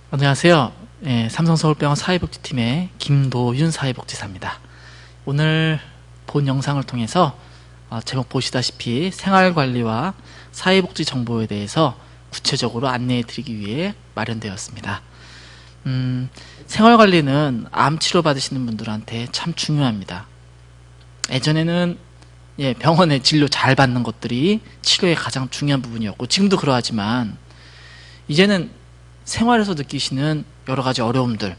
안녕하세요. 삼성서울병원 사회복지팀의 김도윤 사회복지사입니다. 오늘 본 영상을 통해서 제목 보시다시피 생활관리와 사회복지 정보에 대해서 구체적으로 안내해 드리기 위해 마련되었습니다. 생활관리는 암 치료 받으시는 분들한테 참 중요합니다. 예전에는 병원에 진료 잘 받는 것들이 치료의 가장 중요한 부분이었고, 지금도 그러하지만 이제는 생활에서 느끼시는 여러 가지 어려움들,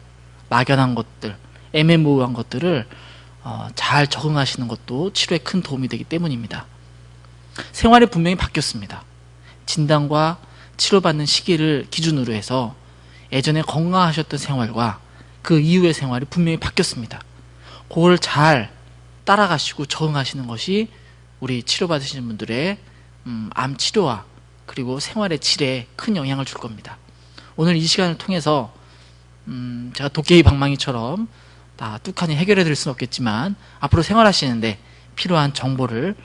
막연한 것들, 애매모호한 것들을 잘 적응하시는 것도 치료에 큰 도움이 되기 때문입니다. 생활이 분명히 바뀌었습니다. 진단과 치료받는 시기를 기준으로 해서 예전에 건강하셨던 생활과 그 이후의 생활이 분명히 바뀌었습니다. 그걸 잘 따라가시고 적응하시는 것이 우리 치료받으시는 분들의 암 치료와 그리고 생활의 질에 큰 영향을 줄 겁니다. 오늘 이 시간을 통해서 제가 도깨비 방망이처럼 다 뚝하니 해결해 드릴 수는 없겠지만 앞으로 생활하시는데 필요한 정보를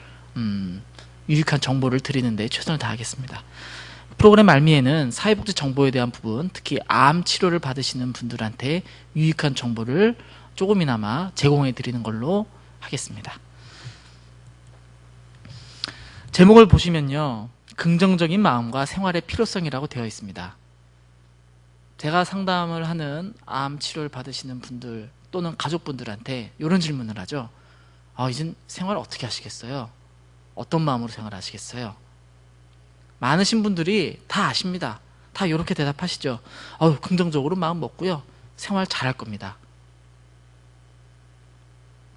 유익한 정보를 드리는데 최선을 다하겠습니다. 프로그램 말미에는 사회복지 정보에 대한 부분, 특히 암 치료를 받으시는 분들한테 유익한 정보를 조금이나마 제공해 드리는 걸로 하겠습니다. 제목을 보시면요, 긍정적인 마음과 생활의 필요성이라고 되어 있습니다. 제가 상담을 하는 암 치료를 받으시는 분들 또는 가족분들한테 이런 질문을 하죠. 이젠 생활 어떻게 하시겠어요? 어떤 마음으로 생활하시겠어요? 많으신 분들이 다 아십니다. 다 이렇게 대답하시죠. 긍정적으로 마음 먹고요, 생활 잘할 겁니다.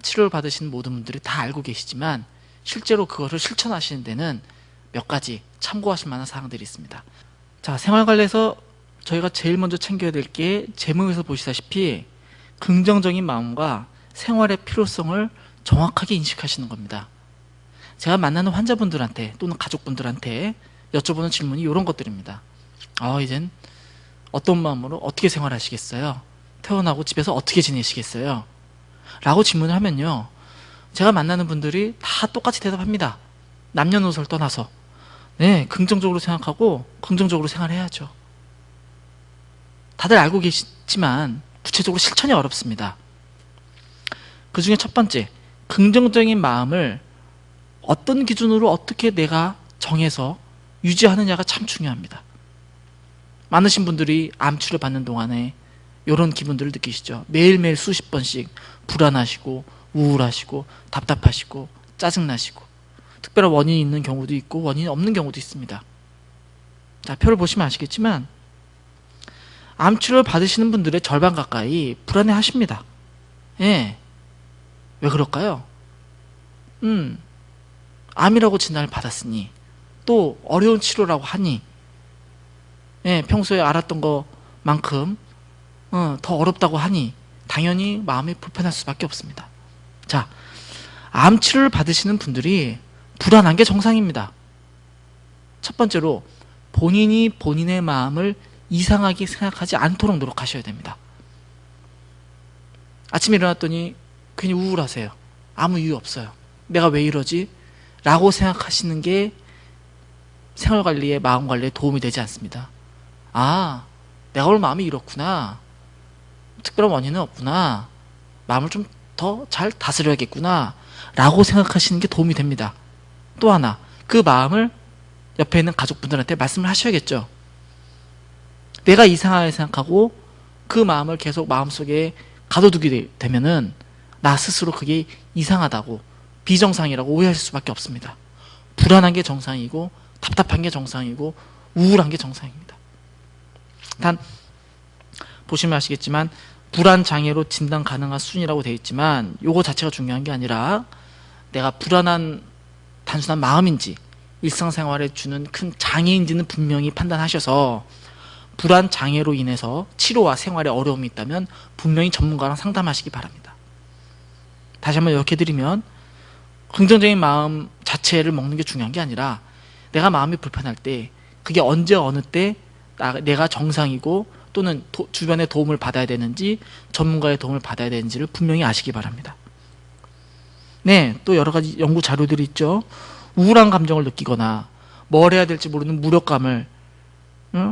치료를 받으시는 모든 분들이 다 알고 계시지만 실제로 그것을 실천하시는 데는 몇 가지 참고하실 만한 사항들이 있습니다. 자, 생활관리에서 저희가 제일 먼저 챙겨야 될 게 제목에서 보시다시피 긍정적인 마음과 생활의 필요성을 정확하게 인식하시는 겁니다. 제가 만나는 환자분들한테 또는 가족분들한테 여쭤보는 질문이 이런 것들입니다. 이젠 어떤 마음으로 어떻게 생활하시겠어요? 태어나고 집에서 어떻게 지내시겠어요? 라고 질문을 하면요, 제가 만나는 분들이 다 똑같이 대답합니다. 남녀노소를 떠나서 긍정적으로 생각하고 긍정적으로 생활해야죠. 다들 알고 계시지만 구체적으로 실천이 어렵습니다. 그 중에 첫 번째, 긍정적인 마음을 어떤 기준으로 어떻게 내가 정해서 유지하느냐가 참 중요합니다. 많으신 분들이 암 치료 받는 동안에 이런 기분들을 느끼시죠. 매일매일 수십 번씩 불안하시고 우울하시고 답답하시고 짜증나시고, 특별한 원인이 있는 경우도 있고 원인이 없는 경우도 있습니다. 자, 표를 보시면 아시겠지만 암 치료를 받으시는 분들의 절반 가까이 불안해 하십니다. 왜 그럴까요? 암이라고 진단을 받았으니, 또 어려운 치료라고 하니, 평소에 알았던 것만큼 더 어렵다고 하니 당연히 마음이 불편할 수밖에 없습니다. 자, 암 치료를 받으시는 분들이 불안한 게 정상입니다. 첫 번째로 본인이 본인의 마음을 이상하게 생각하지 않도록 노력하셔야 됩니다. 아침에 일어났더니 괜히 우울하세요. 아무 이유 없어요. 내가 왜 이러지? 라고 생각하시는 게 생활관리에, 마음관리에 도움이 되지 않습니다. 내가 오늘 마음이 이렇구나, 특별한 원인은 없구나, 마음을 좀 더 잘 다스려야겠구나 라고 생각하시는 게 도움이 됩니다. 또 하나, 그 마음을 옆에 있는 가족분들한테 말씀을 하셔야겠죠. 내가 이상하게 생각하고 그 마음을 계속 마음속에 가둬두게 되면은 나 스스로 그게 이상하다고, 비정상이라고 오해하실 수밖에 없습니다. 불안한 게 정상이고 답답한 게 정상이고 우울한 게 정상입니다. 단 보시면 아시겠지만 불안장애로 진단 가능한 수준이라고 되어 있지만 요거 자체가 중요한 게 아니라 내가 불안한 단순한 마음인지 일상생활에 주는 큰 장애인지는 분명히 판단하셔서, 불안장애로 인해서 치료와 생활에 어려움이 있다면 분명히 전문가랑 상담하시기 바랍니다. 다시 한번 이렇게 드리면, 긍정적인 마음 자체를 먹는 게 중요한 게 아니라 내가 마음이 불편할 때 그게 언제 어느 때 내가 정상이고 또는 주변의 도움을 받아야 되는지 전문가의 도움을 받아야 되는지를 분명히 아시기 바랍니다. 또 여러 가지 연구 자료들이 있죠. 우울한 감정을 느끼거나 뭘 해야 될지 모르는 무력감을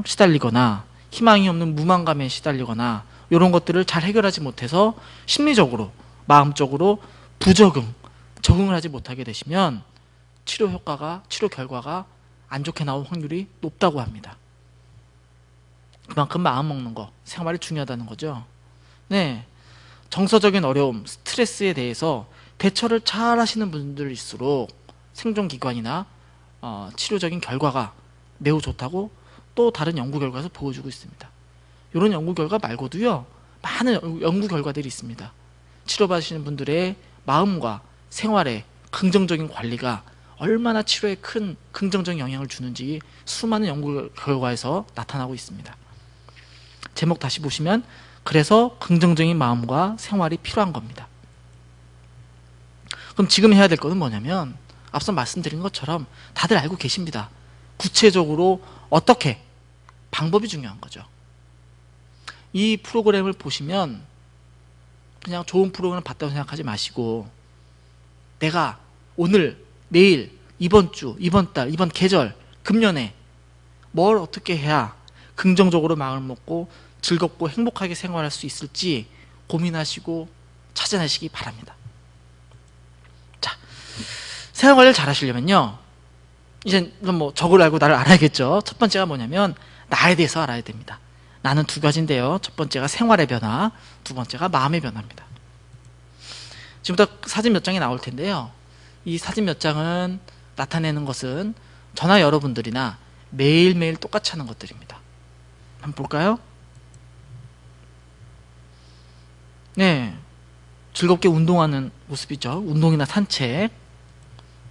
시달리거나 희망이 없는 무만감에 시달리거나 이런 것들을 잘 해결하지 못해서 심리적으로, 마음적으로 적응을 하지 못하게 되시면 치료 결과가 안 좋게 나올 확률이 높다고 합니다. 그만큼 마음 먹는 거, 생활이 중요하다는 거죠. 네, 정서적인 어려움, 스트레스에 대해서 대처를 잘 하시는 분들일수록 생존기관이나 치료적인 결과가 매우 좋다고 또 다른 연구 결과에서 보여주고 있습니다. 이런 연구 결과 말고도요, 많은 연구 결과들이 있습니다. 치료받으시는 분들의 마음과 생활의 긍정적인 관리가 얼마나 치료에 큰 긍정적인 영향을 주는지 수많은 연구 결과에서 나타나고 있습니다. 제목 다시 보시면 그래서 긍정적인 마음과 생활이 필요한 겁니다. 그럼 지금 해야 될 것은 뭐냐면 앞서 말씀드린 것처럼 다들 알고 계십니다. 구체적으로 어떻게, 방법이 중요한 거죠. 이 프로그램을 보시면 그냥 좋은 프로그램을 봤다고 생각하지 마시고 내가 오늘, 내일, 이번 주, 이번 달, 이번 계절, 금년에 뭘 어떻게 해야 긍정적으로 마음을 먹고 즐겁고 행복하게 생활할 수 있을지 고민하시고 찾아내시기 바랍니다. 자, 생활관리를 잘 하시려면요, 이제 뭐 적을 알고 나를 알아야겠죠. 첫 번째가 뭐냐면 나에 대해서 알아야 됩니다. 나는 두 가지인데요. 첫 번째가 생활의 변화, 두 번째가 마음의 변화입니다. 지금부터 사진 몇 장이 나올 텐데요. 이 사진 몇 장은 나타내는 것은 저나 여러분들이나 매일매일 똑같이 하는 것들입니다. 한번 볼까요? 네, 즐겁게 운동하는 모습이죠. 운동이나 산책.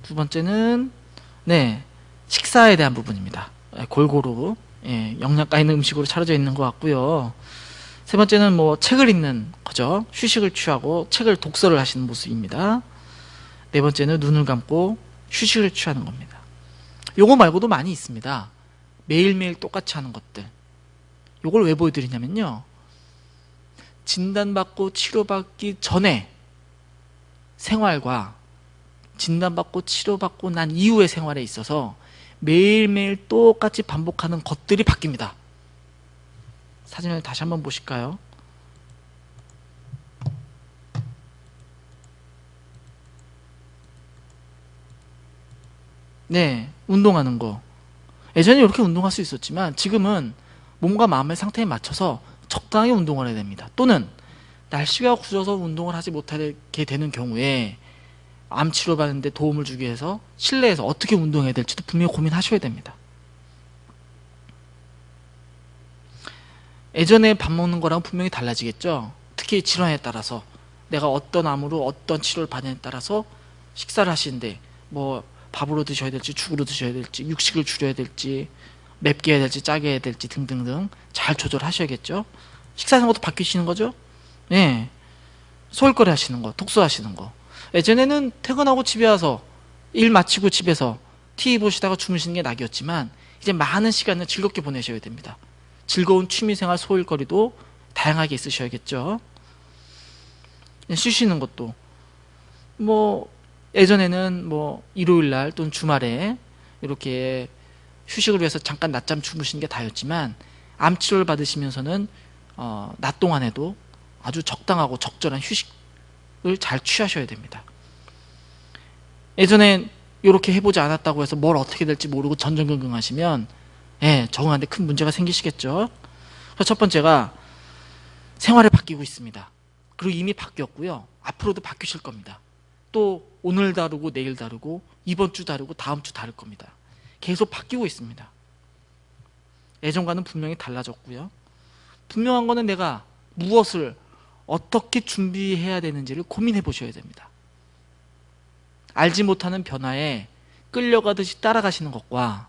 두 번째는 식사에 대한 부분입니다. 골고루 영양가 있는 음식으로 차려져 있는 것 같고요. 세 번째는 뭐 책을 읽는 거죠. 휴식을 취하고 독서를 하시는 모습입니다. 네 번째는 눈을 감고 휴식을 취하는 겁니다. 요거 말고도 많이 있습니다. 매일매일 똑같이 하는 것들. 요걸 왜 보여드리냐면요, 진단받고 치료받기 전에 생활과 진단받고 치료받고 난 이후의 생활에 있어서 매일매일 똑같이 반복하는 것들이 바뀝니다. 사진을 다시 한번 보실까요? 네, 운동하는 거. 예전에 이렇게 운동할 수 있었지만 지금은 몸과 마음의 상태에 맞춰서 적당하게 운동을 해야 됩니다. 또는 날씨가 굳어서 운동을 하지 못하게 되는 경우에 암 치료받는데 도움을 주기 위해서 실내에서 어떻게 운동해야 될지도 분명히 고민하셔야 됩니다. 예전에 밥 먹는 거랑 분명히 달라지겠죠. 특히 질환에 따라서 내가 어떤 암으로 어떤 치료를 받느냐에 따라서 식사를 하시는데 뭐 밥으로 드셔야 될지 죽으로 드셔야 될지 육식을 줄여야 될지 맵게 해야 될지 짜게 해야 될지 등등등 잘 조절하셔야겠죠. 식사하는 것도 바뀌시는 거죠. 예, 소일거리 하시는 거, 독서하시는 거. 예전에는 퇴근하고 집에 와서 일 마치고 집에서 TV 보시다가 주무시는 게 낙이었지만 이제 많은 시간을 즐겁게 보내셔야 됩니다. 즐거운 취미생활, 소일거리도 다양하게 있으셔야겠죠. 쉬시는 것도 뭐 예전에는 뭐 일요일날 또는 주말에 이렇게 휴식을 위해서 잠깐 낮잠 주무시는 게 다였지만 암치료를 받으시면서는 낮 동안에도 아주 적당하고 적절한 휴식을 잘 취하셔야 됩니다. 예전에 이렇게 해보지 않았다고 해서 뭘 어떻게 될지 모르고 전전긍긍 하시면 적응하는데 큰 문제가 생기시겠죠. 그래서 첫 번째가 생활이 바뀌고 있습니다. 그리고 이미 바뀌었고요. 앞으로도 바뀌실 겁니다. 또 오늘 다르고 내일 다르고 이번 주 다르고 다음 주 다를 겁니다. 계속 바뀌고 있습니다. 예전과는 분명히 달라졌고요. 분명한 거는 내가 무엇을 어떻게 준비해야 되는지를 고민해 보셔야 됩니다. 알지 못하는 변화에 끌려가듯이 따라가시는 것과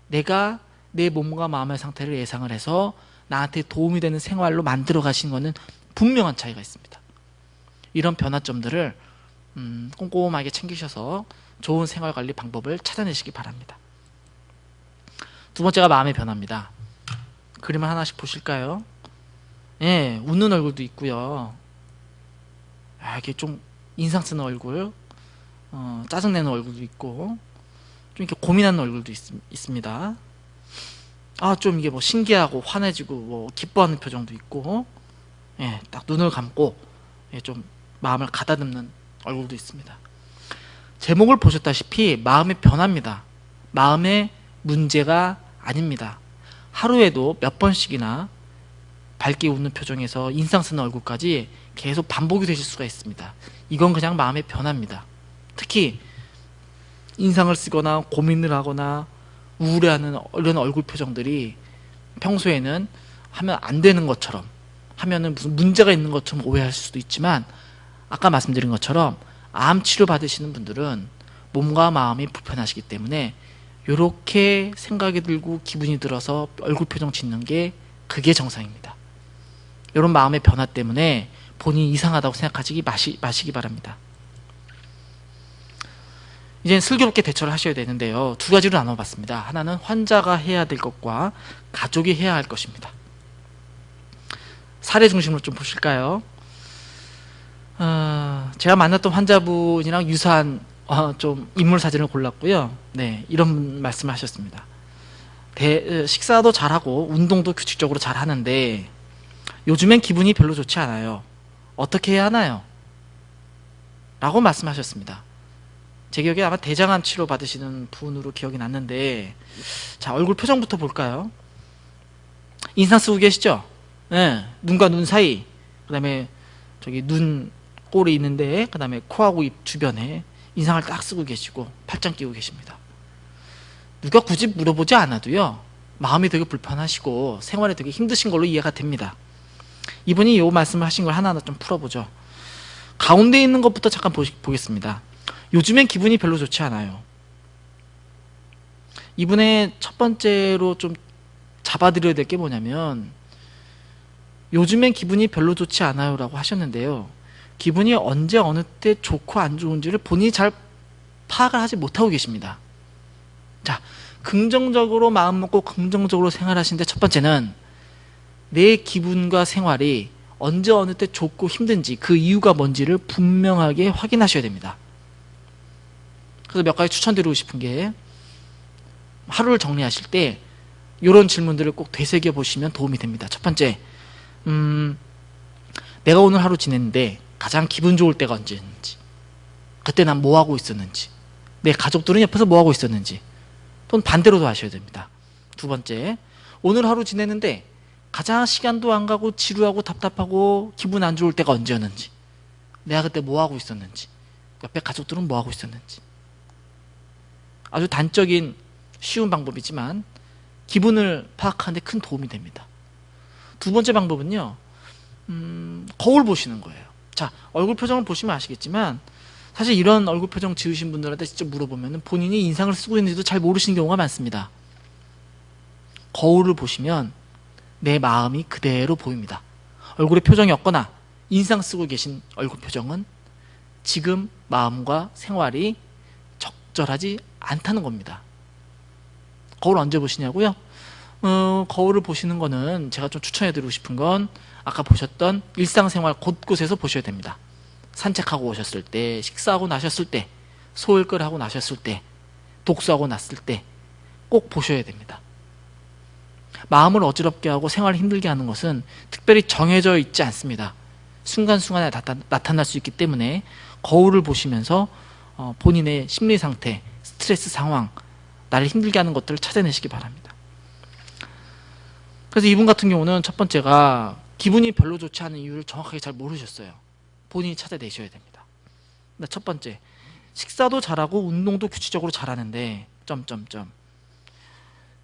내가 내 몸과 마음의 상태를 예상을 해서 나한테 도움이 되는 생활로 만들어 가시는 것은 분명한 차이가 있습니다. 이런 변화점들을 꼼꼼하게 챙기셔서 좋은 생활관리 방법을 찾아내시기 바랍니다. 두 번째가 마음의 변화입니다. 그림을 하나씩 보실까요? 예, 웃는 얼굴도 있고요. 이게 좀 인상 쓰는 얼굴, 짜증내는 얼굴도 있고, 좀 이렇게 고민하는 얼굴도 있습니다. 좀 이게 뭐 신기하고 환해지고 뭐 기뻐하는 표정도 있고, 예, 딱 눈을 감고, 예, 좀 마음을 가다듬는 얼굴도 있습니다. 제목을 보셨다시피 마음의 변화입니다. 마음의 문제가 아닙니다. 하루에도 몇 번씩이나 밝게 웃는 표정에서 인상 쓰는 얼굴까지 계속 반복이 되실 수가 있습니다. 이건 그냥 마음의 변화입니다. 특히 인상을 쓰거나 고민을 하거나 우울해하는 이런 얼굴 표정들이 평소에는 하면 안 되는 것처럼, 하면은 무슨 문제가 있는 것처럼 오해할 수도 있지만, 아까 말씀드린 것처럼 암 치료 받으시는 분들은 몸과 마음이 불편하시기 때문에 이렇게 생각이 들고 기분이 들어서 얼굴 표정 짓는 게, 그게 정상입니다. 이런 마음의 변화 때문에 본인이 이상하다고 생각하시기 마시기 바랍니다. 이제 슬기롭게 대처를 하셔야 되는데요, 두 가지로 나눠봤습니다. 하나는 환자가 해야 될 것과 가족이 해야 할 것입니다. 사례 중심으로 좀 보실까요? 제가 만났던 환자분이랑 유사한 좀 인물 사진을 골랐고요. 네, 이런 말씀을 하셨습니다. 식사도 잘하고 운동도 규칙적으로 잘 하는데 요즘엔 기분이 별로 좋지 않아요. 어떻게 해야 하나요? 라고 말씀하셨습니다. 제 기억에 아마 대장암 치료 받으시는 분으로 기억이 났는데, 자, 얼굴 표정부터 볼까요? 인상 쓰고 계시죠? 네, 눈과 눈 사이, 그 다음에 저기 눈 꼴이 있는데, 그 다음에 코하고 입 주변에 인상을 딱 쓰고 계시고 팔짱 끼고 계십니다. 누가 굳이 물어보지 않아도요, 마음이 되게 불편하시고 생활이 되게 힘드신 걸로 이해가 됩니다. 이분이 이 말씀을 하신 걸 하나하나 좀 풀어보죠. 가운데 있는 것부터 잠깐 보겠습니다. 요즘엔 기분이 별로 좋지 않아요. 이분의 첫 번째로 좀 잡아드려야 될 게 뭐냐면, 요즘엔 기분이 별로 좋지 않아요 라고 하셨는데요, 기분이 언제 어느 때 좋고 안 좋은지를 본인이 잘 파악을 하지 못하고 계십니다. 자, 긍정적으로 마음 먹고 긍정적으로 생활하시는데, 첫 번째는 내 기분과 생활이 언제 어느 때 좋고 힘든지, 그 이유가 뭔지를 분명하게 확인하셔야 됩니다. 그래서 몇 가지 추천드리고 싶은 게, 하루를 정리하실 때 이런 질문들을 꼭 되새겨 보시면 도움이 됩니다. 첫 번째, 내가 오늘 하루 지냈는데 가장 기분 좋을 때가 언제였는지, 그때 난 뭐하고 있었는지, 내 가족들은 옆에서 뭐하고 있었는지, 또는 반대로도 하셔야 됩니다. 두 번째, 오늘 하루 지냈는데 가장 시간도 안 가고 지루하고 답답하고 기분 안 좋을 때가 언제였는지, 내가 그때 뭐하고 있었는지, 옆에 가족들은 뭐하고 있었는지. 아주 단적인 쉬운 방법이지만 기분을 파악하는 데 큰 도움이 됩니다. 두 번째 방법은요, 거울 보시는 거예요. 자, 얼굴 표정을 보시면 아시겠지만, 사실 이런 얼굴 표정 지으신 분들한테 직접 물어보면 본인이 인상을 쓰고 있는지도 잘 모르시는 경우가 많습니다. 거울을 보시면 내 마음이 그대로 보입니다. 얼굴에 표정이 없거나 인상 쓰고 계신 얼굴 표정은 지금 마음과 생활이 적절하지 않다는 겁니다. 거울 언제 보시냐고요? 거울을 보시는 거는 제가 좀 추천해드리고 싶은 건, 아까 보셨던 일상생활 곳곳에서 보셔야 됩니다. 산책하고 오셨을 때, 식사하고 나셨을 때, 소일거리 하고 나셨을 때, 독서하고 났을 때 꼭 보셔야 됩니다. 마음을 어지럽게 하고 생활을 힘들게 하는 것은 특별히 정해져 있지 않습니다. 순간순간에 나타날 수 있기 때문에 거울을 보시면서 본인의 심리 상태, 스트레스 상황, 나를 힘들게 하는 것들을 찾아내시기 바랍니다. 그래서 이분 같은 경우는 첫 번째가 기분이 별로 좋지 않은 이유를 정확하게 잘 모르셨어요. 본인이 찾아내셔야 됩니다. 첫 번째, 식사도 잘하고 운동도 규칙적으로 잘하는데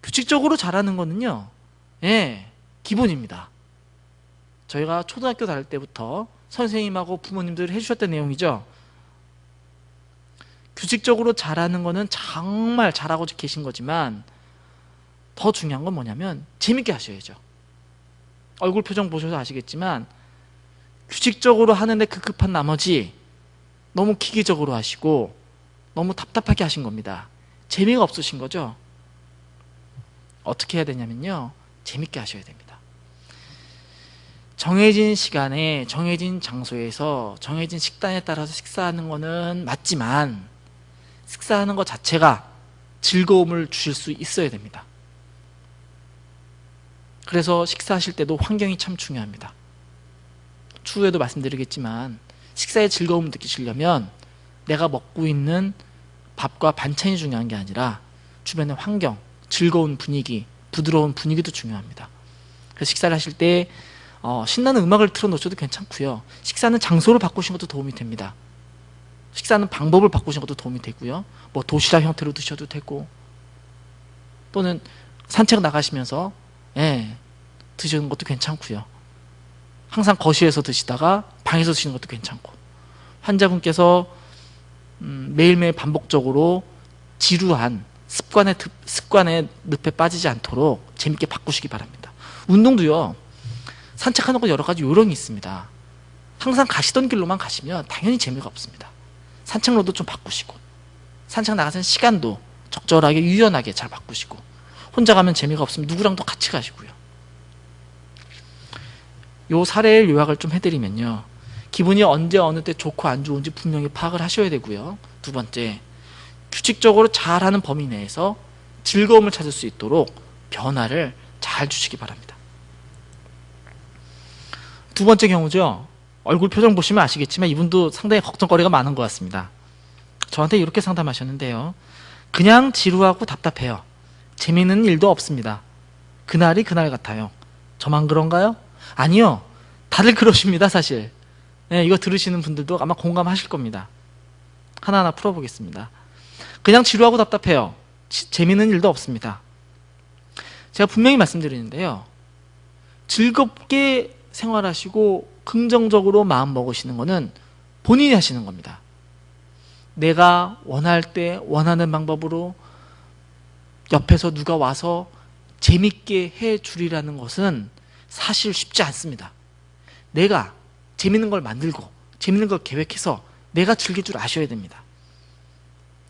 규칙적으로 잘하는 거는요, 예, 기본입니다. 저희가 초등학교 다닐 때부터 선생님하고 부모님들이 해주셨던 내용이죠. 규칙적으로 잘하는 거는 정말 잘하고 계신 거지만, 더 중요한 건 뭐냐면 재밌게 하셔야죠. 얼굴 표정 보셔서 아시겠지만 규칙적으로 하는데 급급한 나머지 너무 기계적으로 하시고 너무 답답하게 하신 겁니다. 재미가 없으신 거죠. 어떻게 해야 되냐면요, 재밌게 하셔야 됩니다. 정해진 시간에 정해진 장소에서 정해진 식단에 따라서 식사하는 거는 맞지만, 식사하는 것 자체가 즐거움을 주실 수 있어야 됩니다. 그래서 식사하실 때도 환경이 참 중요합니다. 추후에도 말씀드리겠지만 식사의 즐거움을 느끼시려면 내가 먹고 있는 밥과 반찬이 중요한 게 아니라 주변의 환경, 즐거운 분위기, 부드러운 분위기도 중요합니다. 그래서 식사를 하실 때 신나는 음악을 틀어놓으셔도 괜찮고요. 식사는 장소를 바꾸신 것도 도움이 됩니다. 식사는 방법을 바꾸신 것도 도움이 되고요. 뭐 도시락 형태로 드셔도 되고 또는 산책 나가시면서 드시는 것도 괜찮고요. 항상 거실에서 드시다가 방에서 드시는 것도 괜찮고 환자분께서 매일매일 반복적으로 지루한 습관의 늪에 빠지지 않도록 재밌게 바꾸시기 바랍니다. 운동도요. 산책하는 건 여러 가지 요령이 있습니다. 항상 가시던 길로만 가시면 당연히 재미가 없습니다. 산책로도 좀 바꾸시고 산책 나가는 시간도 적절하게 유연하게 잘 바꾸시고 혼자 가면 재미가 없으면 누구랑도 같이 가시고요. 요 사례를 요약을 좀 해드리면요. 기분이 언제 어느 때 좋고 안 좋은지 분명히 파악을 하셔야 되고요. 두 번째, 규칙적으로 잘하는 범위 내에서 즐거움을 찾을 수 있도록 변화를 잘 주시기 바랍니다. 두 번째 경우죠. 얼굴 표정 보시면 아시겠지만 이분도 상당히 걱정거리가 많은 것 같습니다. 저한테 이렇게 상담하셨는데요. 그냥 지루하고 답답해요. 재미있는 일도 없습니다. 그날이 그날 같아요. 저만 그런가요? 아니요. 다들 그러십니다, 사실. 이거 들으시는 분들도 아마 공감하실 겁니다. 하나하나 풀어보겠습니다. 그냥 지루하고 답답해요. 재미있는 일도 없습니다. 제가 분명히 말씀드리는데요. 즐겁게 생활하시고 긍정적으로 마음 먹으시는 거는 본인이 하시는 겁니다. 내가 원할 때 원하는 방법으로 옆에서 누가 와서 재밌게 해주리라는 것은 사실 쉽지 않습니다. 내가 재밌는 걸 만들고 재밌는 걸 계획해서 내가 즐길 줄 아셔야 됩니다.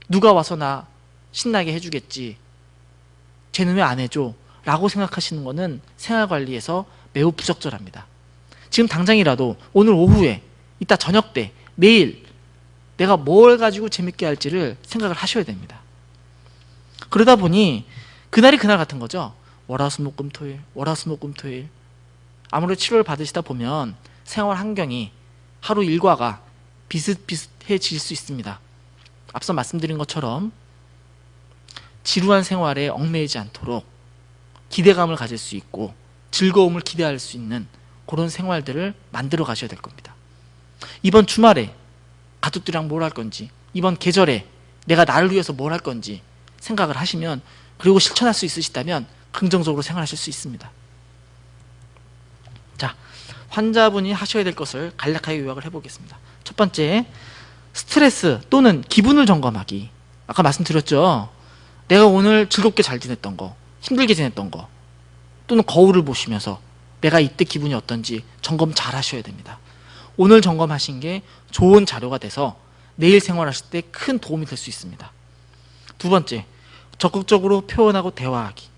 누가 와서 나 신나게 해주겠지, 쟤는 왜 안 해줘? 라고 생각하시는 거는 생활관리에서 매우 부적절합니다. 지금 당장이라도 오늘 오후에, 이따 저녁 때, 내일 내가 뭘 가지고 재밌게 할지를 생각을 하셔야 됩니다. 그러다 보니 그날이 그날 같은 거죠. 월화수목금토일, 월화수목금토일. 아무래도 치료를 받으시다 보면 생활 환경이 하루 일과가 비슷비슷해질 수 있습니다. 앞서 말씀드린 것처럼 지루한 생활에 얽매이지 않도록 기대감을 가질 수 있고 즐거움을 기대할 수 있는 그런 생활들을 만들어 가셔야 될 겁니다. 이번 주말에 가족들이랑 뭘 할 건지, 이번 계절에 내가 나를 위해서 뭘 할 건지 생각을 하시면, 그리고 실천할 수 있으시다면 긍정적으로 생활하실 수 있습니다. 자, 환자분이 하셔야 될 것을 간략하게 요약을 해보겠습니다. 첫 번째, 스트레스 또는 기분을 점검하기. 아까 말씀드렸죠. 내가 오늘 즐겁게 잘 지냈던 거, 힘들게 지냈던 거, 또는 거울을 보시면서 내가 이때 기분이 어떤지 점검 잘 하셔야 됩니다. 오늘 점검하신 게 좋은 자료가 돼서 내일 생활하실 때 큰 도움이 될 수 있습니다. 두 번째, 적극적으로 표현하고 대화하기.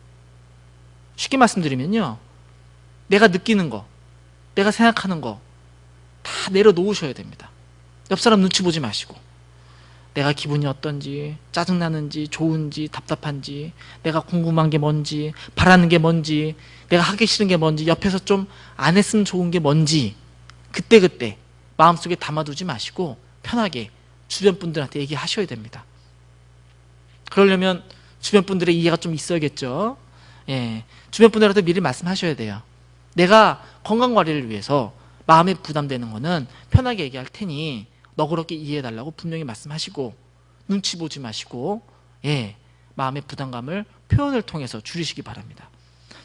쉽게 말씀드리면요, 내가 느끼는 거, 내가 생각하는 거 다 내려놓으셔야 됩니다. 옆 사람 눈치 보지 마시고, 내가 기분이 어떤지, 짜증나는지, 좋은지, 답답한지, 내가 궁금한 게 뭔지, 바라는 게 뭔지, 내가 하기 싫은 게 뭔지, 옆에서 좀 안 했으면 좋은 게 뭔지 그때그때 마음속에 담아두지 마시고 편하게 주변 분들한테 얘기하셔야 됩니다. 그러려면 주변 분들의 이해가 좀 있어야겠죠. 주변 분들한테 미리 말씀하셔야 돼요. 내가 건강관리를 위해서 마음에 부담되는 거는 편하게 얘기할 테니 너그럽게 이해해달라고 분명히 말씀하시고, 눈치 보지 마시고 마음의 부담감을 표현을 통해서 줄이시기 바랍니다.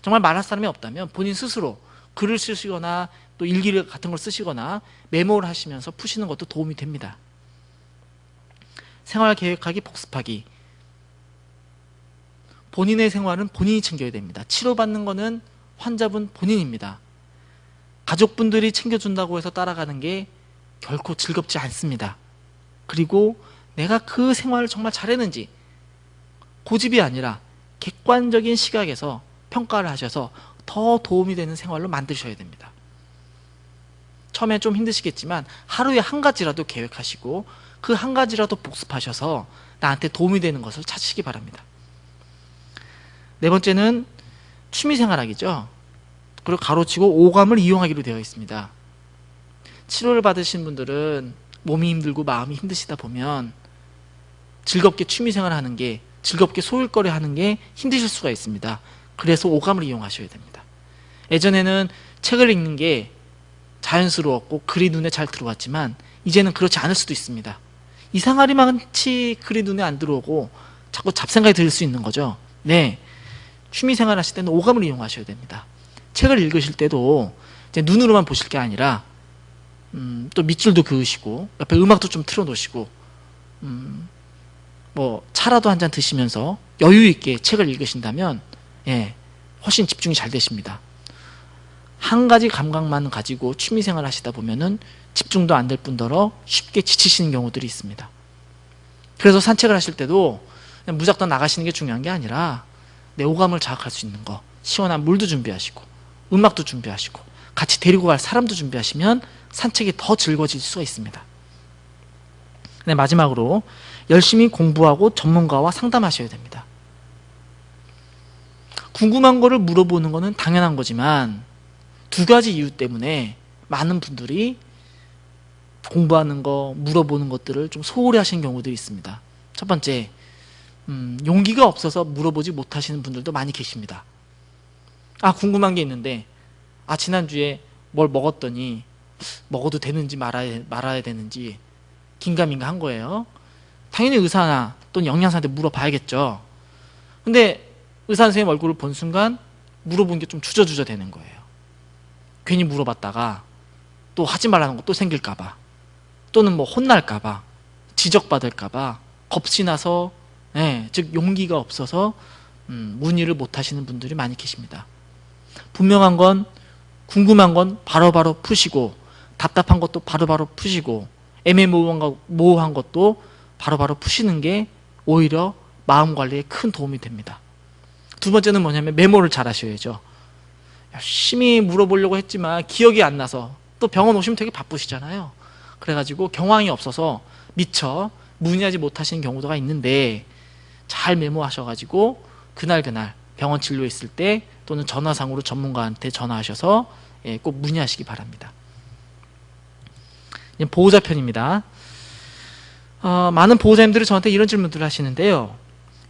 정말 말할 사람이 없다면 본인 스스로 글을 쓰시거나 또 일기 같은 걸 쓰시거나 메모를 하시면서 푸시는 것도 도움이 됩니다. 생활 계획하기, 복습하기. 본인의 생활은 본인이 챙겨야 됩니다. 치료받는 거는 환자분 본인입니다. 가족분들이 챙겨준다고 해서 따라가는 게 결코 즐겁지 않습니다. 그리고 내가 그 생활을 정말 잘했는지 고집이 아니라 객관적인 시각에서 평가를 하셔서 더 도움이 되는 생활로 만드셔야 됩니다. 처음엔 좀 힘드시겠지만 하루에 한 가지라도 계획하시고 그 한 가지라도 복습하셔서 나한테 도움이 되는 것을 찾으시기 바랍니다. 네 번째는 취미생활하기죠. 그리고 가로치고 오감을 이용하기로 되어 있습니다. 치료를 받으신 분들은 몸이 힘들고 마음이 힘드시다 보면 즐겁게 취미생활 하는 게, 즐겁게 소일거리 하는 게 힘드실 수가 있습니다. 그래서 오감을 이용하셔야 됩니다. 예전에는 책을 읽는 게 자연스러웠고 글이 눈에 잘 들어왔지만 이제는 그렇지 않을 수도 있습니다. 이상하리만치 글이 눈에 안 들어오고 자꾸 잡생각이 들 수 있는 거죠. 네, 취미생활 하실 때는 오감을 이용하셔야 됩니다. 책을 읽으실 때도 이제 눈으로만 보실 게 아니라 또 밑줄도 그으시고 옆에 음악도 좀 틀어놓으시고 뭐 차라도 한 잔 드시면서 여유 있게 책을 읽으신다면 훨씬 집중이 잘 되십니다. 한 가지 감각만 가지고 취미생활 하시다 보면은 집중도 안 될 뿐더러 쉽게 지치시는 경우들이 있습니다. 그래서 산책을 하실 때도 그냥 무작정 나가시는 게 중요한 게 아니라 내 오감을 자극할 수 있는 거, 시원한 물도 준비하시고 음악도 준비하시고 같이 데리고 갈 사람도 준비하시면 산책이 더 즐거워질 수가 있습니다. 네, 마지막으로 열심히 공부하고 전문가와 상담하셔야 됩니다. 궁금한 거를 물어보는 거는 당연한 거지만 두 가지 이유 때문에 많은 분들이 공부하는 거, 물어보는 것들을 좀 소홀히 하시는 경우들이 있습니다. 첫 번째, 용기가 없어서 물어보지 못하시는 분들도 많이 계십니다. 궁금한 게 있는데 지난주에 뭘 먹었더니 먹어도 되는지 말아야 되는지 긴가민가 한 거예요. 당연히 의사나 또는 영양사한테 물어봐야겠죠. 근데 의사 선생님 얼굴을 본 순간 물어본 게 좀 주저주저 되는 거예요. 괜히 물어봤다가 또 하지 말라는 거 또 생길까봐, 또는 뭐 혼날까봐, 지적받을까봐 겁이 나서, 즉 용기가 없어서 문의를 못 하시는 분들이 많이 계십니다. 분명한 건, 궁금한 건 바로바로 푸시고, 답답한 것도 바로바로 푸시고, 애매모호한 것도 바로바로 푸시는 게 오히려 마음 관리에 큰 도움이 됩니다. 두 번째는 뭐냐면 메모를 잘 하셔야죠. 열심히 물어보려고 했지만 기억이 안 나서, 또 병원 오시면 되게 바쁘시잖아요. 그래가지고 경황이 없어서 미처 문의하지 못하시는 경우가 있는데, 잘 메모하셔가지고 그날 병원 진료에 있을 때 또는 전화상으로 전문가한테 전화하셔서 꼭 문의하시기 바랍니다. 보호자 편입니다. 많은 보호자님들이 저한테 이런 질문들을 하시는데요.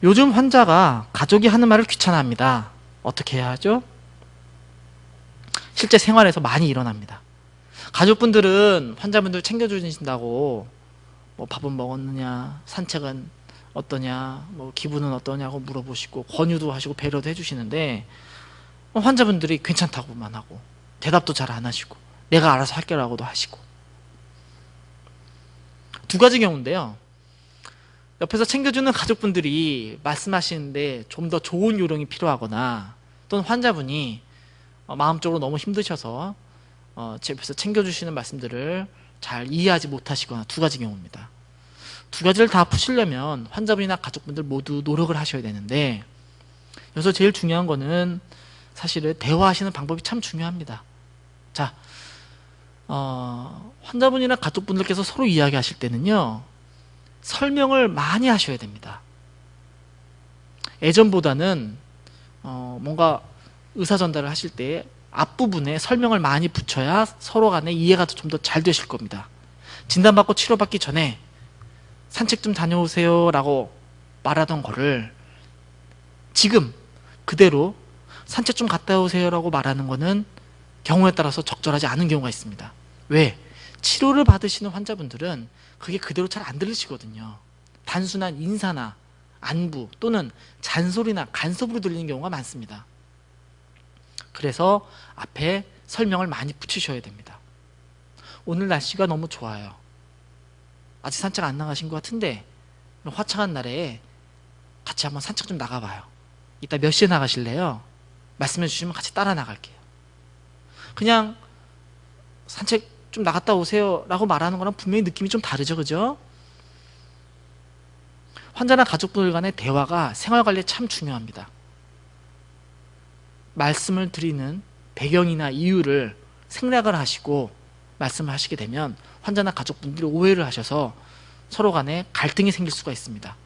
요즘 환자가 가족이 하는 말을 귀찮아합니다. 어떻게 해야 하죠? 실제 생활에서 많이 일어납니다. 가족분들은 환자분들 챙겨주신다고 뭐 밥은 먹었느냐, 산책은 어떠냐, 뭐 기분은 어떠냐고 물어보시고 권유도 하시고 배려도 해주시는데 환자분들이 괜찮다고만 하고 대답도 잘 안 하시고 내가 알아서 할게라고도 하시고. 두 가지 경우인데요. 옆에서 챙겨주는 가족분들이 말씀하시는데 좀 더 좋은 요령이 필요하거나, 또는 환자분이 마음적으로 너무 힘드셔서 제 옆에서 챙겨주시는 말씀들을 잘 이해하지 못하시거나, 두 가지 경우입니다. 두 가지를 다 푸시려면 환자분이나 가족분들 모두 노력을 하셔야 되는데, 여기서 제일 중요한 거는 사실은 대화하시는 방법이 참 중요합니다. 자, 환자분이나 가족분들께서 서로 이야기하실 때는요, 설명을 많이 하셔야 됩니다. 예전보다는 뭔가 의사 전달을 하실 때 앞부분에 설명을 많이 붙여야 서로 간에 이해가 좀 더 잘 되실 겁니다. 진단받고 치료받기 전에 산책 좀 다녀오세요 라고 말하던 거를 지금 그대로 산책 좀 갔다 오세요 라고 말하는 거는 경우에 따라서 적절하지 않은 경우가 있습니다. 왜? 치료를 받으시는 환자분들은 그게 그대로 잘 안 들리시거든요. 단순한 인사나 안부 또는 잔소리나 간섭으로 들리는 경우가 많습니다. 그래서 앞에 설명을 많이 붙이셔야 됩니다. 오늘 날씨가 너무 좋아요. 아직 산책 안 나가신 것 같은데 화창한 날에 같이 한번 산책 좀 나가봐요. 이따 몇 시에 나가실래요? 말씀해 주시면 같이 따라 나갈게요. 그냥 산책 좀 나갔다 오세요 라고 말하는 거랑 분명히 느낌이 좀 다르죠, 그죠? 환자나 가족분들 간의 대화가 생활관리에 참 중요합니다. 말씀을 드리는 배경이나 이유를 생략을 하시고 말씀을 하시게 되면 환자나 가족분들이 오해를 하셔서 서로 간에 갈등이 생길 수가 있습니다.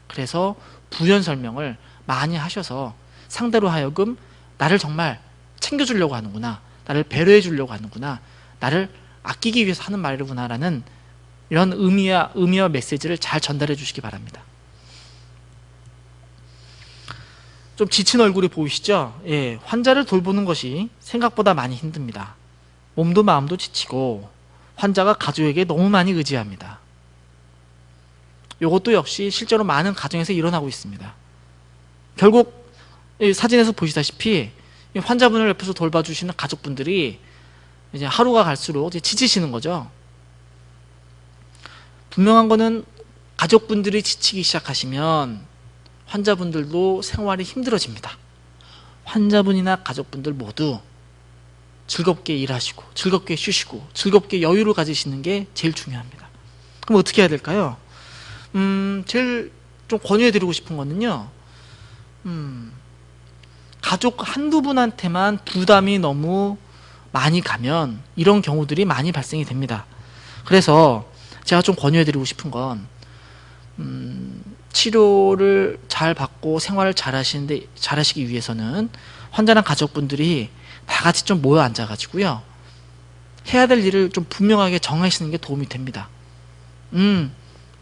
그래서 부연 설명을 많이 하셔서 상대로 하여금 나를 정말 챙겨주려고 하는구나, 나를 배려해 주려고 하는구나, 나를 아끼기 위해서 하는 말이구나 라는 이런 의미와 메시지를 잘 전달해 주시기 바랍니다. 좀 지친 얼굴이 보이시죠? 예, 환자를 돌보는 것이 생각보다 많이 힘듭니다. 몸도 마음도 지치고 환자가 가족에게 너무 많이 의지합니다. 이것도 역시 실제로 많은 가정에서 일어나고 있습니다. 결국 사진에서 보시다시피 환자분을 옆에서 돌봐주시는 가족분들이 이제 하루가 갈수록 이제 지치시는 거죠. 분명한 거는 가족분들이 지치기 시작하시면 환자분들도 생활이 힘들어집니다. 환자분이나 가족분들 모두 즐겁게 일하시고 즐겁게 쉬시고 즐겁게 여유를 가지시는 게 제일 중요합니다. 그럼 어떻게 해야 될까요? 제일 좀 권유해드리고 싶은 거는요, 가족 한두 분한테만 부담이 너무 많이 가면 이런 경우들이 많이 발생이 됩니다. 그래서 제가 좀 권유해드리고 싶은 건 치료를 잘 받고 생활을 잘하시기 위해서는 환자랑 가족분들이 다 같이 좀 모여 앉아가지고요, 해야 될 일을 좀 분명하게 정하시는 게 도움이 됩니다.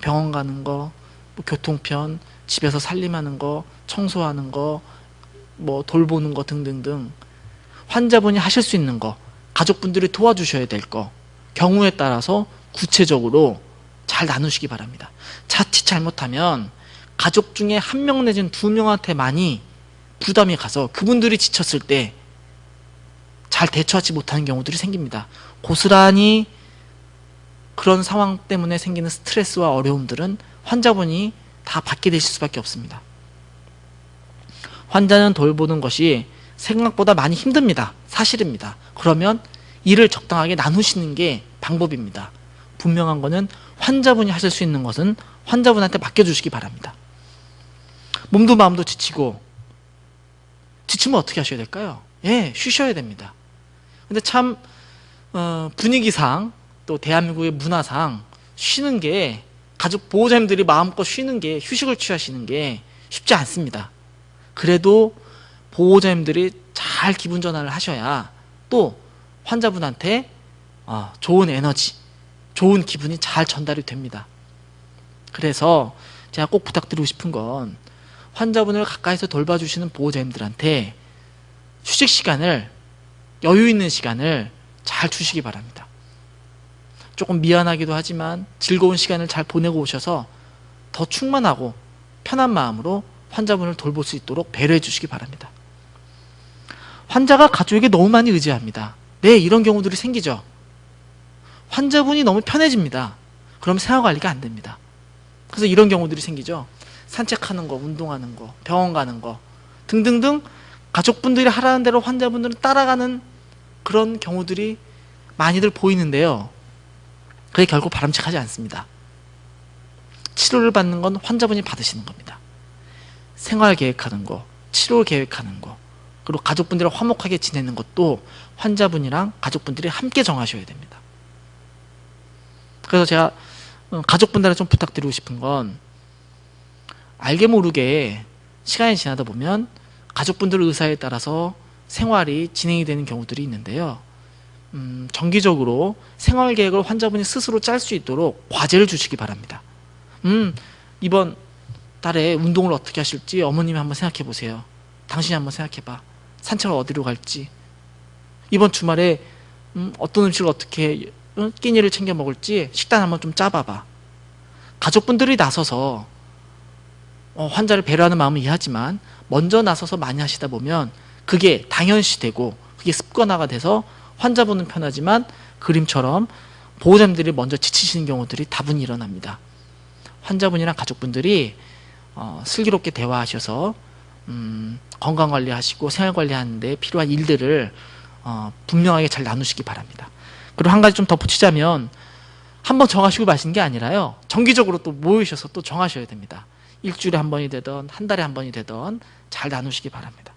병원 가는 거, 뭐 교통편, 집에서 살림하는 거, 청소하는 거, 뭐 돌보는 거 등등등, 환자분이 하실 수 있는 거, 가족분들이 도와주셔야 될 거, 경우에 따라서 구체적으로 잘 나누시기 바랍니다. 자칫 잘못하면 가족 중에 한 명 내지는 두 명한테만이 부담이 가서 그분들이 지쳤을 때 잘 대처하지 못하는 경우들이 생깁니다. 고스란히 그런 상황 때문에 생기는 스트레스와 어려움들은 환자분이 다 받게 되실 수밖에 없습니다. 환자는 돌보는 것이 생각보다 많이 힘듭니다. 사실입니다. 그러면 일을 적당하게 나누시는 게 방법입니다. 분명한 거는 환자분이 하실 수 있는 것은 환자분한테 맡겨주시기 바랍니다. 몸도 마음도 지치고, 지치면 어떻게 하셔야 될까요? 예, 쉬셔야 됩니다. 근데 참 분위기상 또 대한민국의 문화상 쉬는 게, 가족 보호자님들이 마음껏 쉬는 게, 휴식을 취하시는 게 쉽지 않습니다. 그래도 보호자님들이 잘 기분 전환을 하셔야 또 환자분한테 좋은 에너지, 좋은 기분이 잘 전달이 됩니다. 그래서 제가 꼭 부탁드리고 싶은 건 환자분을 가까이서 돌봐주시는 보호자님들한테 휴식 시간을, 여유 있는 시간을 잘 주시기 바랍니다. 조금 미안하기도 하지만 즐거운 시간을 잘 보내고 오셔서 더 충만하고 편한 마음으로 환자분을 돌볼 수 있도록 배려해 주시기 바랍니다. 환자가 가족에게 너무 많이 의지합니다. 네, 이런 경우들이 생기죠. 환자분이 너무 편해집니다. 그럼 생활관리가 안 됩니다. 그래서 이런 경우들이 생기죠. 산책하는 거, 운동하는 거, 병원 가는 거 등등등, 가족분들이 하라는 대로 환자분들은 따라가는 그런 경우들이 많이들 보이는데요, 그게 결국 바람직하지 않습니다. 치료를 받는 건 환자분이 받으시는 겁니다. 생활 계획하는 거, 치료 계획하는 거, 그리고 가족분들이랑 화목하게 지내는 것도 환자분이랑 가족분들이 함께 정하셔야 됩니다. 그래서 제가 가족분들한테 좀 부탁드리고 싶은 건, 알게 모르게 시간이 지나다 보면 가족분들 의사에 따라서 생활이 진행이 되는 경우들이 있는데요, 정기적으로 생활 계획을 환자분이 스스로 짤 수 있도록 과제를 주시기 바랍니다. 이번 달에 운동을 어떻게 하실지 어머님이 한번 생각해 보세요. 당신이 한번 생각해 봐. 산책을 어디로 갈지, 이번 주말에 어떤 음식을 어떻게 끼니를 챙겨 먹을지 식단 한번 좀 짜봐봐. 가족분들이 나서서 환자를 배려하는 마음은 이해하지만 먼저 나서서 많이 하시다 보면 그게 당연시되고 그게 습관화가 돼서 환자분은 편하지만 그림처럼 보호자님들이 먼저 지치시는 경우들이 다분히 일어납니다. 환자분이랑 가족분들이 슬기롭게 대화하셔서 건강관리하시고 생활관리하는 데 필요한 일들을 분명하게 잘 나누시기 바랍니다. 그리고 한 가지 좀 덧붙이자면, 한번 정하시고 마시는 게 아니라요, 정기적으로 또 모이셔서 또 정하셔야 됩니다. 일주일에 한 번이 되던 한 달에 한 번이 되던 잘 나누시기 바랍니다.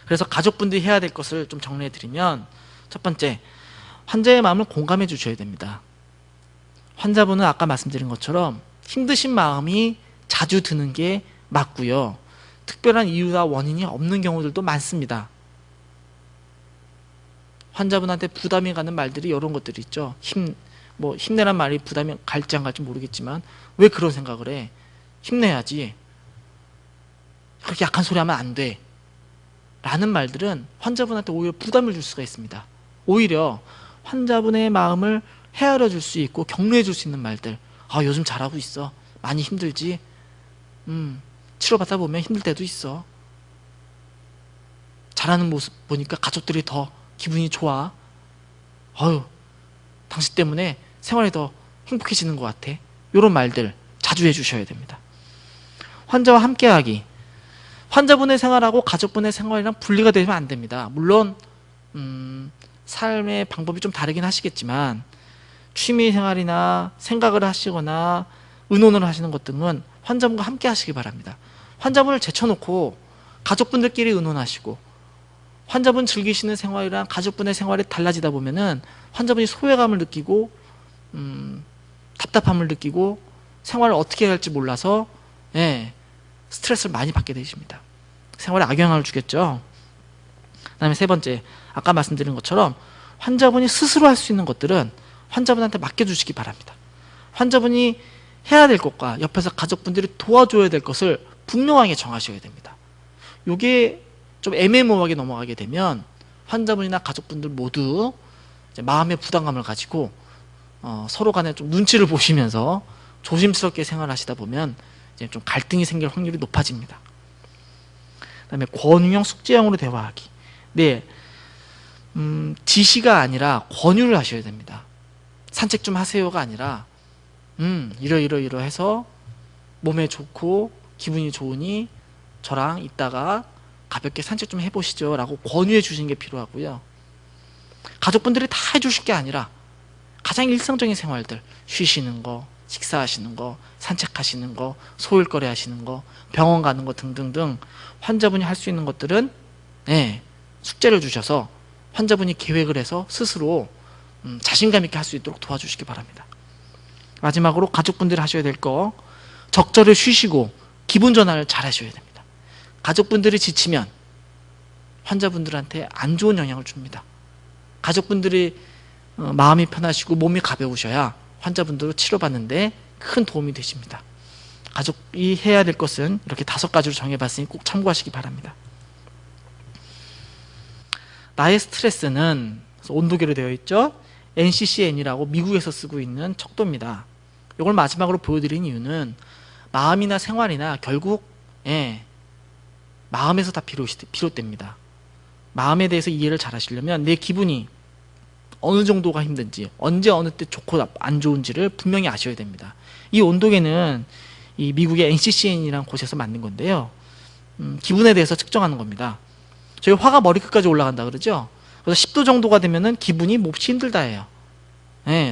그래서 가족분들이 해야 될 것을 좀 정리해 드리면, 첫 번째, 환자의 마음을 공감해 주셔야 됩니다. 환자분은 아까 말씀드린 것처럼 힘드신 마음이 자주 드는 게 맞고요, 특별한 이유나 원인이 없는 경우들도 많습니다. 환자분한테 부담이 가는 말들이 이런 것들이 있죠. 힘내란 말이 부담이 갈지 안 갈지 모르겠지만 왜 그런 생각을 해? 힘내야지. 그렇게 약한 소리 하면 안 돼. 라는 말들은 환자분한테 오히려 부담을 줄 수가 있습니다. 오히려 환자분의 마음을 헤아려 줄 수 있고 격려해 줄 수 있는 말들. 아, 요즘 잘하고 있어. 많이 힘들지? 치료받다 보면 힘들 때도 있어. 잘하는 모습 보니까 가족들이 더 기분이 좋아. 아유, 당신 때문에 생활이 더 행복해지는 것 같아. 이런 말들 자주 해주셔야 됩니다. 환자와 함께하기. 환자분의 생활하고 가족분의 생활이랑 분리가 되면 안 됩니다. 물론 삶의 방법이 좀 다르긴 하시겠지만 취미생활이나 생각을 하시거나 의논을 하시는 것 등은 환자분과 함께 하시기 바랍니다. 환자분을 제쳐놓고 가족분들끼리 의논하시고 환자분 즐기시는 생활이랑 가족분의 생활이 달라지다 보면은 환자분이 소외감을 느끼고 답답함을 느끼고 생활을 어떻게 해야 할지 몰라서 스트레스를 많이 받게 되십니다. 생활에 악영향을 주겠죠. 그 다음에 세 번째, 아까 말씀드린 것처럼 환자분이 스스로 할 수 있는 것들은 환자분한테 맡겨주시기 바랍니다. 환자분이 해야 될 것과 옆에서 가족분들이 도와줘야 될 것을 분명하게 정하셔야 됩니다. 이게 좀 애매모호하게 넘어가게 되면 환자분이나 가족분들 모두 이제 마음의 부담감을 가지고 서로 간에 좀 눈치를 보시면서 조심스럽게 생활하시다 보면 이제 좀 갈등이 생길 확률이 높아집니다. 그 다음에 권유형, 숙제형으로 대화하기. 네, 지시가 아니라 권유를 하셔야 됩니다. 산책 좀 하세요가 아니라 이러해서 몸에 좋고 기분이 좋으니 저랑 이따가 가볍게 산책 좀 해보시죠 라고 권유해 주시는 게 필요하고요. 가족분들이 다 해주실 게 아니라 가장 일상적인 생활들, 쉬시는 거, 식사하시는 거, 산책하시는 거, 소일거리 하시는 거, 병원 가는 거 등등등 환자분이 할 수 있는 것들은 숙제를 주셔서 환자분이 계획을 해서 스스로 자신감 있게 할 수 있도록 도와주시기 바랍니다. 마지막으로 가족분들이 하셔야 될 거, 적절히 쉬시고 기분 전환을 잘 하셔야 됩니다. 가족분들이 지치면 환자분들한테 안 좋은 영향을 줍니다. 가족분들이 마음이 편하시고 몸이 가벼우셔야 환자분들도 치료받는데 큰 도움이 되십니다. 가족이 해야 될 것은 이렇게 5가지로 정해봤으니 꼭 참고하시기 바랍니다. 나의 스트레스는 온도계로 되어 있죠. NCCN이라고 미국에서 쓰고 있는 척도입니다. 이걸 마지막으로 보여드린 이유는 마음이나 생활이나 결국 마음에서 다 비롯됩니다. 마음에 대해서 이해를 잘 하시려면 내 기분이 어느 정도가 힘든지, 언제 어느 때 좋고 안 좋은지를 분명히 아셔야 됩니다. 이 온도계는 이 미국의 NCCN이라는 곳에서 만든 건데요. 기분에 대해서 측정하는 겁니다. 저희 화가 머리끝까지 올라간다 그러죠. 그래서 10도 정도가 되면은 기분이 몹시 힘들다예요.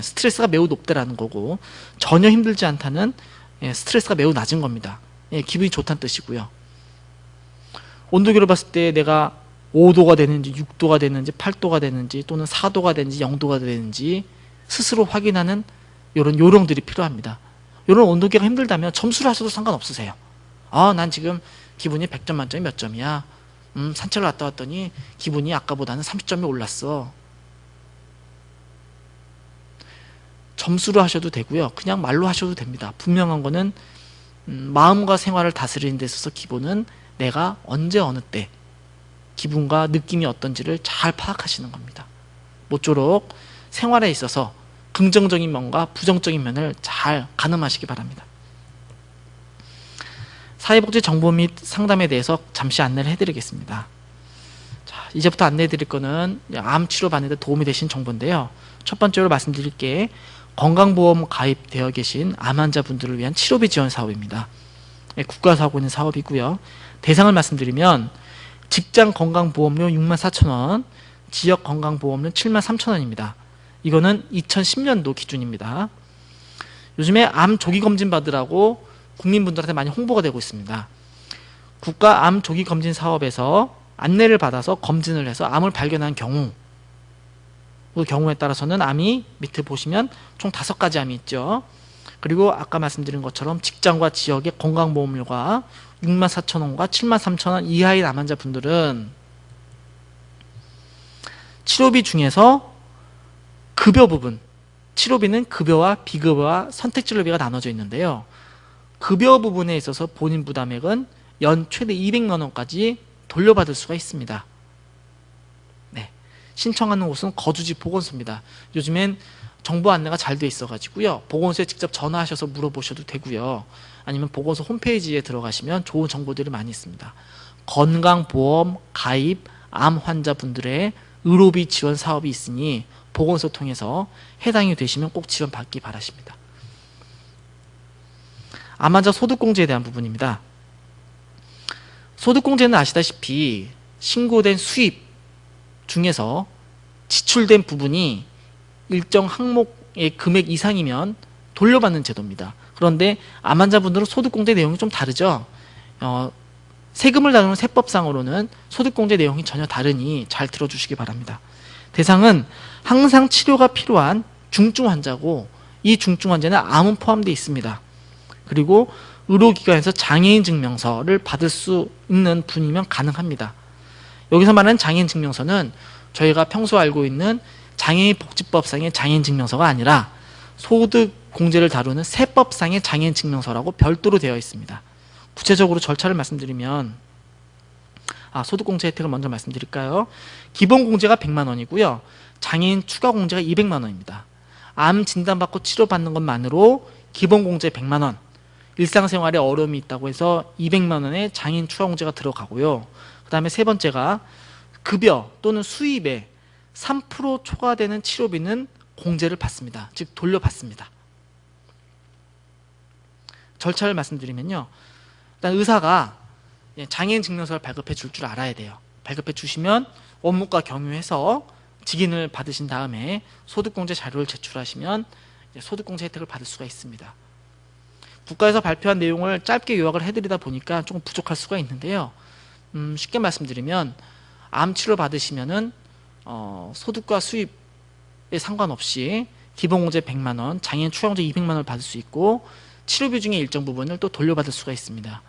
스트레스가 매우 높다라는 거고, 전혀 힘들지 않다는 스트레스가 매우 낮은 겁니다. 기분이 좋다는 뜻이고요. 온도계를 봤을 때 내가 5도가 되는지 6도가 되는지 8도가 되는지 또는 4도가 되는지 0도가 되는지 스스로 확인하는 이런 요령들이 필요합니다. 이런 온도계가 힘들다면 점수를 하셔도 상관없으세요. 난 지금 기분이 100점 만점에 몇 점이야. 산책을 갔다 왔더니 기분이 아까보다는 30점이 올랐어. 점수로 하셔도 되고요. 그냥 말로 하셔도 됩니다. 분명한 거는 마음과 생활을 다스리는 데 있어서 기본은 내가 언제 어느 때 기분과 느낌이 어떤지를 잘 파악하시는 겁니다. 모쪼록 생활에 있어서 긍정적인 면과 부정적인 면을 잘 가늠하시기 바랍니다. 사회복지 정보 및 상담에 대해서 잠시 안내를 해드리겠습니다. 자, 이제부터 안내해드릴 거는 암 치료 받는 데 도움이 되신 정보인데요. 첫 번째로 말씀드릴 게 건강보험 가입되어 계신 암 환자분들을 위한 치료비 지원 사업입니다. 국가에서 하고 있는 사업이고요. 대상을 말씀드리면 직장 건강보험료 64,000원, 지역 건강보험료 73,000원입니다. 이거는 2010년도 기준입니다. 요즘에 암 조기검진 받으라고 국민분들한테 많이 홍보가 되고 있습니다. 국가 암 조기검진 사업에서 안내를 받아서 검진을 해서 암을 발견한 경우, 그 경우에 따라서는 암이 밑에 보시면 총 5가지 암이 있죠. 그리고 아까 말씀드린 것처럼 직장과 지역의 건강보험료가 64,000원과 73,000원 이하의 암 환자분들은 치료비 중에서 급여 부분, 치료비는 급여와 비급여와 선택진료비가 나눠져 있는데요. 급여 부분에 있어서 본인 부담액은 연 최대 200만 원까지 돌려받을 수가 있습니다. 네. 신청하는 곳은 거주지 보건소입니다. 요즘엔 정보 안내가 잘 돼 있어가지고요. 보건소에 직접 전화하셔서 물어보셔도 되고요. 아니면 보건소 홈페이지에 들어가시면 좋은 정보들이 많이 있습니다. 건강보험 가입 암 환자분들의 의료비 지원 사업이 있으니 보건소 통해서 해당이 되시면 꼭 지원받기 바라십니다. 암 환자 소득공제에 대한 부분입니다. 소득공제는 아시다시피 신고된 수입 중에서 지출된 부분이 일정 항목의 금액 이상이면 돌려받는 제도입니다. 그런데 암 환자분들은 소득공제 내용이 좀 다르죠. 세금을 다루는 세법상으로는 소득공제 내용이 전혀 다르니 잘 들어주시기 바랍니다. 대상은 항상 치료가 필요한 중증 환자고, 이 중증 환자는 암은 포함되어 있습니다. 그리고 의료기관에서 장애인 증명서를 받을 수 있는 분이면 가능합니다. 여기서 말하는 장애인 증명서는 저희가 평소 알고 있는 장애인 복지법상의 장애인 증명서가 아니라 소득공제를 다루는 세법상의 장애인 증명서라고 별도로 되어 있습니다. 구체적으로 절차를 말씀드리면, 소득공제 혜택을 먼저 말씀드릴까요? 기본공제가 100만 원이고요. 장애인 추가공제가 200만 원입니다. 암 진단받고 치료받는 것만으로 기본공제 100만 원, 일상생활에 어려움이 있다고 해서 200만 원의 장애인 추가공제가 들어가고요. 그 다음에 세 번째가 급여 또는 수입에 3% 초과되는 치료비는 공제를 받습니다. 즉 돌려받습니다. 절차를 말씀드리면요. 일단 의사가 장애인 증명서를 발급해 줄 줄 알아야 돼요. 발급해 주시면 원무과 경유해서 직인을 받으신 다음에 소득공제 자료를 제출하시면 소득공제 혜택을 받을 수가 있습니다. 국가에서 발표한 내용을 짧게 요약을 해드리다 보니까 조금 부족할 수가 있는데요. 쉽게 말씀드리면 암 치료 받으시면은 소득과 수입에 상관없이 기본공제 100만 원, 장애인 추가공제 200만 원을 받을 수 있고, 치료비 중에 일정 부분을 또 돌려받을 수가 있습니다.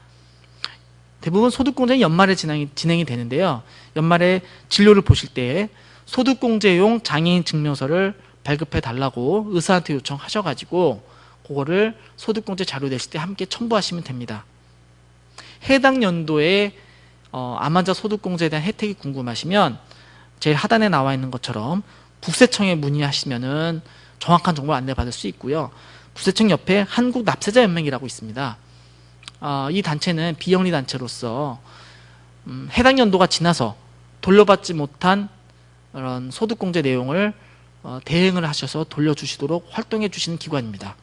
대부분 소득공제는 연말에 진행이 되는데요. 연말에 진료를 보실 때 소득공제용 장애인 증명서를 발급해 달라고 의사한테 요청하셔가지고 그거를 소득공제 자료 내실 때 함께 첨부하시면 됩니다. 해당 연도에 암 환자 소득공제에 대한 혜택이 궁금하시면 제일 하단에 나와 있는 것처럼 국세청에 문의하시면은 정확한 정보를 안내받을 수 있고요. 국세청 옆에 한국납세자연맹이라고 있습니다. 이 단체는 비영리 단체로서 해당 연도가 지나서 돌려받지 못한 그런 소득공제 내용을 대행을 하셔서 돌려주시도록 활동해 주시는 기관입니다.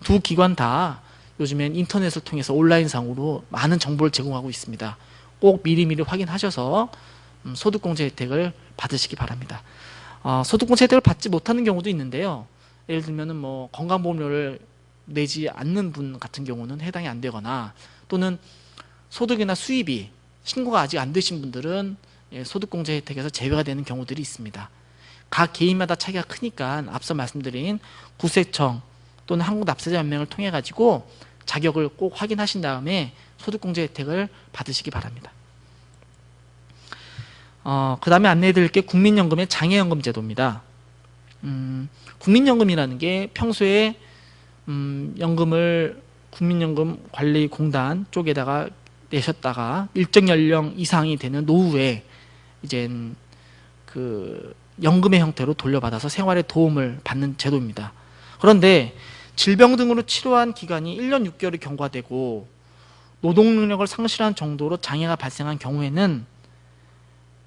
두 기관 다 요즘엔 인터넷을 통해서 온라인상으로 많은 정보를 제공하고 있습니다. 꼭 미리미리 확인하셔서 소득공제 혜택을 받으시기 바랍니다. 소득공제 혜택을 받지 못하는 경우도 있는데요. 예를 들면은 뭐 건강보험료를 내지 않는 분 같은 경우는 해당이 안 되거나, 또는 소득이나 수입이 신고가 아직 안 되신 분들은 소득공제 혜택에서 제외가 되는 경우들이 있습니다. 각 개인마다 차이가 크니까 앞서 말씀드린 국세청 또는 한국납세자연맹을 통해 가지고 자격을 꼭 확인하신 다음에 소득공제 혜택을 받으시기 바랍니다. 그 다음에 안내해 드릴 게 국민연금의 장애연금 제도입니다. 국민연금이라는 게 평소에 연금을 국민연금관리공단 쪽에다가 내셨다가 일정 연령 이상이 되는 노후에 이제 그 연금의 형태로 돌려받아서 생활에 도움을 받는 제도입니다. 그런데 질병 등으로 치료한 기간이 1년 6개월이 경과되고 노동 능력을 상실한 정도로 장애가 발생한 경우에는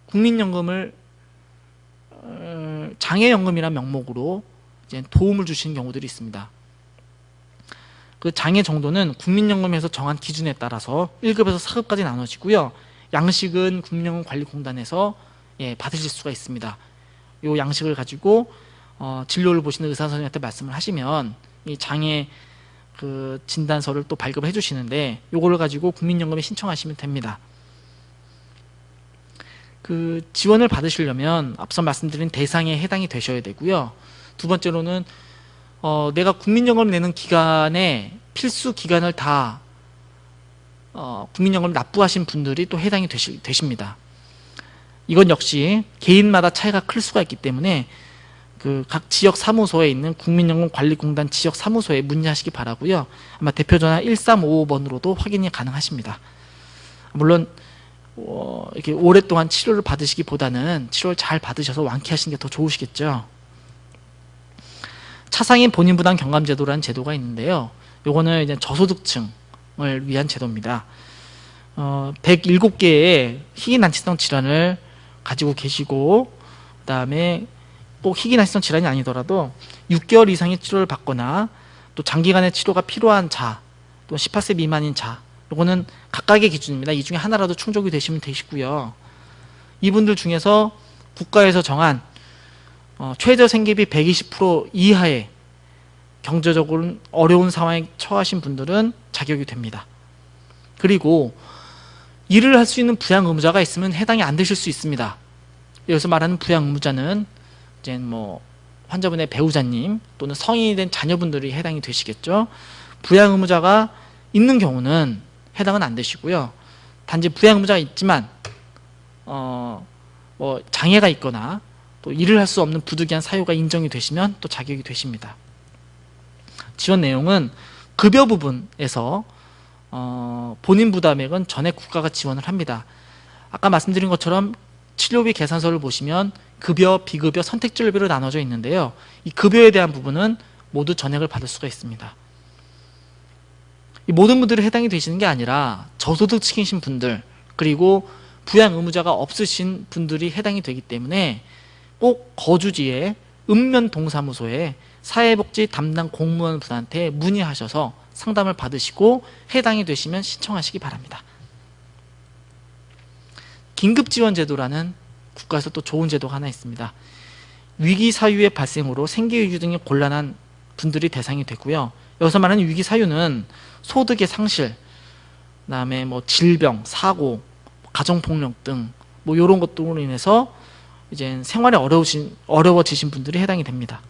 국민연금을 장애연금이라는 명목으로 이제 도움을 주시는 경우들이 있습니다. 그 장애 정도는 국민연금에서 정한 기준에 따라서 1급에서 4급까지 나눠지고요. 양식은 국민연금관리공단에서 받으실 수가 있습니다. 이 양식을 가지고 진료를 보시는 의사 선생님한테 말씀을 하시면 이 장애 그 진단서를 또 발급을 해주시는데, 요거를 가지고 국민연금에 신청하시면 됩니다. 그 지원을 받으시려면 앞서 말씀드린 대상에 해당이 되셔야 되고요. 두 번째로는 내가 국민연금 내는 기간에 필수 기간을 다 국민연금을 납부하신 분들이 또 해당이 되십니다. 이건 역시 개인마다 차이가 클 수가 있기 때문에 그 각 지역 사무소에 있는 국민연금관리공단 지역 사무소에 문의하시기 바라고요. 아마 대표전화 1355번으로도 확인이 가능하십니다. 물론 이렇게 오랫동안 치료를 받으시기보다는 치료를 잘 받으셔서 완쾌하시는 게 더 좋으시겠죠. 차상인 본인부담 경감제도라는 제도가 있는데요. 요거는 이제 저소득층을 위한 제도입니다. 107개의 희귀난치성 질환을 가지고 계시고, 그 다음에 꼭 희귀난치성 질환이 아니더라도 6개월 이상의 치료를 받거나 또 장기간의 치료가 필요한 자, 또 18세 미만인 자, 요거는 각각의 기준입니다. 이 중에 하나라도 충족이 되시면 되시고요. 이분들 중에서 국가에서 정한 최저 생계비 120% 이하의 경제적으로 어려운 상황에 처하신 분들은 자격이 됩니다. 그리고 일을 할 수 있는 부양 의무자가 있으면 해당이 안 되실 수 있습니다. 여기서 말하는 부양 의무자는 이제 뭐 환자분의 배우자님 또는 성인이 된 자녀분들이 해당이 되시겠죠. 부양 의무자가 있는 경우는 해당은 안 되시고요. 단지 부양 의무자가 있지만 뭐 장애가 있거나 또 일을 할 수 없는 부득이한 사유가 인정이 되시면 또 자격이 되십니다. 지원 내용은 급여 부분에서 본인 부담액은 전액 국가가 지원을 합니다. 아까 말씀드린 것처럼 치료비 계산서를 보시면 급여, 비급여, 선택진료비로 나눠져 있는데요. 이 급여에 대한 부분은 모두 전액을 받을 수가 있습니다. 이 모든 분들이 해당이 되시는 게 아니라 저소득층이신 분들, 그리고 부양 의무자가 없으신 분들이 해당이 되기 때문에 꼭 거주지에 읍면동사무소에 사회복지 담당 공무원분한테 문의하셔서 상담을 받으시고 해당이 되시면 신청하시기 바랍니다. 긴급지원제도라는 국가에서 또 좋은 제도가 하나 있습니다. 위기 사유의 발생으로 생계 유지 등이 곤란한 분들이 대상이 되고요. 여기서 말하는 위기 사유는 소득의 상실, 그다음에 뭐 질병, 사고, 가정폭력 등 뭐 이런 것들로 인해서 이제 생활이 어려워지신 분들이 해당이 됩니다.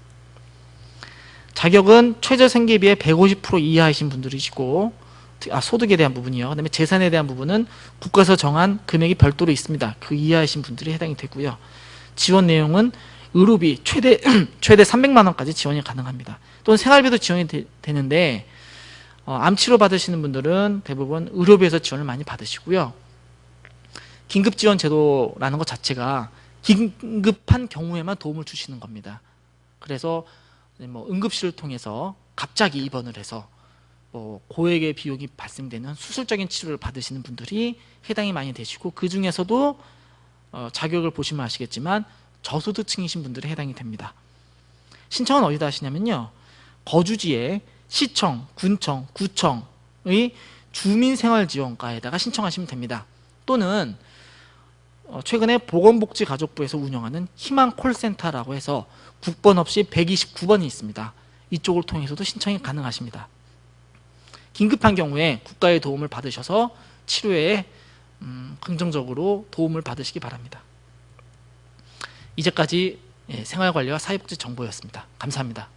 자격은 최저 생계비의 150% 이하이신 분들이시고, 소득에 대한 부분이요. 그다음에 재산에 대한 부분은 국가에서 정한 금액이 별도로 있습니다. 그 이하이신 분들이 해당이 되고요. 지원 내용은 의료비 최대 300만 원까지 지원이 가능합니다. 또는 생활비도 지원이 되는데 암 치료 받으시는 분들은 대부분 의료비에서 지원을 많이 받으시고요. 긴급지원 제도라는 것 자체가 긴급한 경우에만 도움을 주시는 겁니다. 그래서 뭐 응급실을 통해서 갑자기 입원을 해서 고액의 비용이 발생되는 수술적인 치료를 받으시는 분들이 해당이 많이 되시고, 그 중에서도 자격을 보시면 아시겠지만 저소득층이신 분들이 해당이 됩니다. 신청은 어디다 하시냐면요, 거주지에 시청, 군청, 구청의 주민생활지원과에다가 신청하시면 됩니다. 또는 최근에 보건복지가족부에서 운영하는 희망콜센터라고 해서 국번 없이 129번이 있습니다. 이쪽을 통해서도 신청이 가능하십니다. 긴급한 경우에 국가의 도움을 받으셔서 치료에 긍정적으로 도움을 받으시기 바랍니다. 이제까지 생활관리와 사회복지 정보였습니다. 감사합니다.